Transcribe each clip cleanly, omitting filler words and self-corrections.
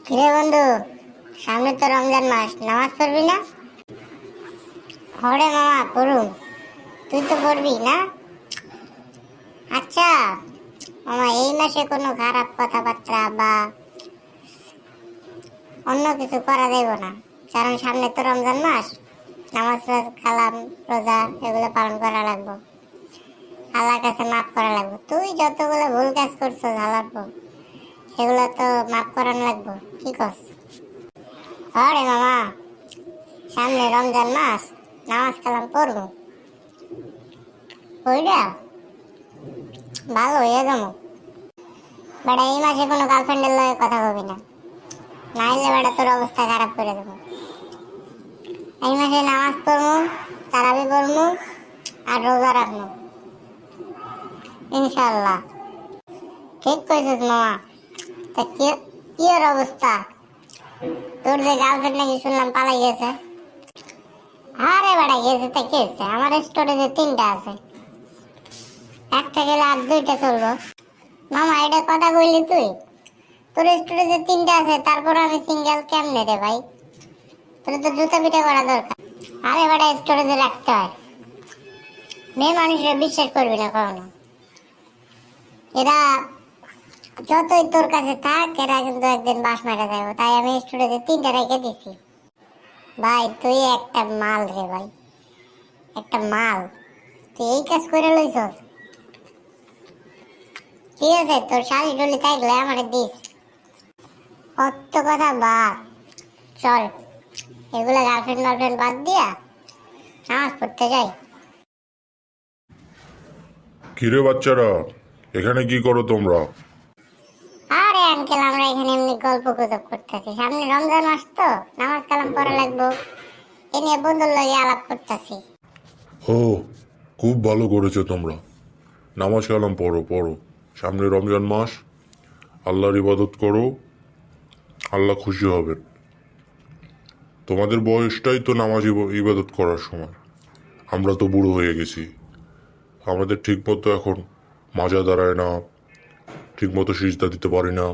কিরে বন্ধু, সামনে তো রমজান মাস, নামাজ পড়বি না? হরে মামা পড়ুম। তুই তো পড়বি না? আচ্ছা মামা, এই মাসে কোনো খারাপ কথাবার্তা বা অন্য কিছু করা যাইব না, কারণ সামনে তো রমজান মাস। নামাজ কালাম রোজা এগুলো পালন করা লাগবে, আল্লাহর কাছে মাফ করা লাগবে। তুই যতগুলো ভুল কাজ করছো হালার সেগুলো তো মাফ করানো লাগবে। কি কস? হরে মামা, সামনে রমজান মাস, নামাজ কালাম পড়বো, ওইটা ভালো হয়ে যাবো। বেটা এই মাসে কোনো গার্লফ্রেন্ডের লগে কথা কবি না, নাইলে বেটা তোর অবস্থা খারাপ করে দেবো। এই মাসে নামাজ পড়বো, তারাবি পড়বো আর রোজা রাখবো ইনশাল্লাহ। ঠিক কইছিস মামা। তা কি ওর অবস্থা? তোর যে গার্লফ্রেন্ড নাকি শুনলাম পালাই গেছে। আরে বেটা গেছে তা কি হয়েছে? আমার স্টোরেজে 3টা আছে, একটা গেলে আর 2টা চলবো। মামা এটা কথা কইলি তুই? তোর স্টোরেজে 3টা আছে, তারপর আমি সিঙ্গেল কেমনে রে ভাই? তোর তো জুতা পিটা করা দরকার। আরে বেটা স্টোরেজে রাখতে হয়, মেয়ে মানুষের বিশ্বাস করবি না কখনো। এরা যতই তোর কাছে থাক, এরা কিন্তু একদিন বাস মেরে যাবো, তাই আমি স্টোরেজে 3টা রেখে দিছি। ভাই তুই একটা মাল রে ভাই, একটা মাল। তুই এই কাজ করে লইছস? ঠিক আছে, তোর শাড়ি টলি থাকলে আমার দিস। অত কথা বাদ, চল এগুলা গার্লফ্রেন্ড বাদ দিয়া নামাজ পড়তে যাই। কিরে বাচ্চারা, এখানে কি করো তোমরা? আরে আঙ্কেল, আমরা এখানে এমনি গল্প গুজব করতেছি, সামনে রমজান মাস তো, নামাজ কালাম পড়া লাগবো, এ নিয়ে বন্ধুর লগে আলাপ করতেছি। ও, খুব ভালো করেছো তোমরা। নামাজ কালাম পড়ো পড়ো, সামনে রমজান মাস, আল্লাহর ইবাদত করো, আল্লাহ খুশি হবেন। তোমাদের বয়সটাই তো নামাজ ইবাদত করার সময়। আমরা তো বুড়ো হয়ে গেছি, আমাদের ঠিক মতো এখন মাজা দাঁড়ায় না, ঠিক মতো সিজদা দিতে পারি না।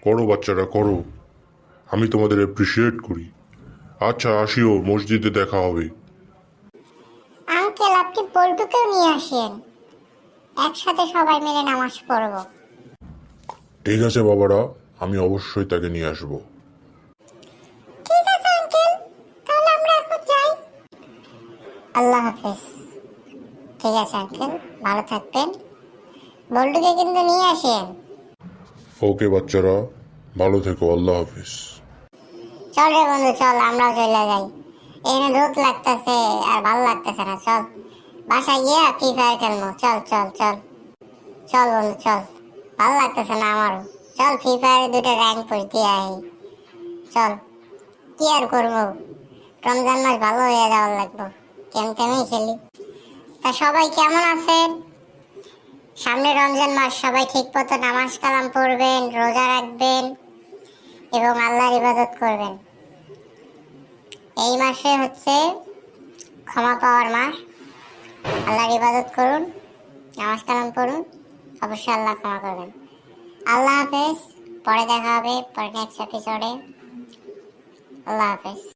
করো বাচ্চারা করো, আমি তোমাদের অ্যাপ্রিসিয়েট করি। আচ্ছা আসিও, মসজিদে দেখা হবে। আঙ্কেল আপনি পল্টুকেও নিয়ে আসেন, একসাথে সবাই মিলে নামাজ পড়বো। ঠিক আছে বাবারা, আমি অবশ্যই তাকে নিয়ে আসবো। ঠিক আছে আঙ্কেল, তাহলে আমরা এখন যাই। আল্লাহ হাফেজ। ঠিক আছে আঙ্কেল, ভালো থাকবেন, বল্টুকে কিন্তু নিয়ে আসেন। ওকে বাচ্চারা, ভালো থেকো, আল্লাহ হাফিজ। চল রে বন্ধু, চল আমরাও চলে যাই, এখানে রোদ লাগতেছে আর ভালো লাগতেছে না। চল বাসায় গিয়ে ফ্রি ফায়ার খেলবো। চল চল চল চল বন্ধু চল, ভালো লাগতেছে না আমারও। চল ফ্রি ফায়ারে 2টা র্যাঙ্ক পুশ দিয়ে আই। চল, কি আর করবো, রমজান মাস ভালো হয়ে যাওয়ার লাগবো, কেমই খেলি। তা সবাই কেমন আছেন? সামনে রমজান মাস, সবাই ঠিক মতো নামাজ কালাম পড়বেন, রোজা রাখবেন এবং আল্লাহর ইবাদত করবেন। এই মাসে হচ্ছে ক্ষমা পাওয়ার মাস, আল্লাহর ইবাদত করুন, নামাজ কালাম পড়ুন, অবশ্যই আল্লাহ ক্ষমা করবেন। আল্লাহ হাফেজ, পরে দেখা হবে পরে নেক্সট এপিসোডে। আল্লাহ হাফেজ।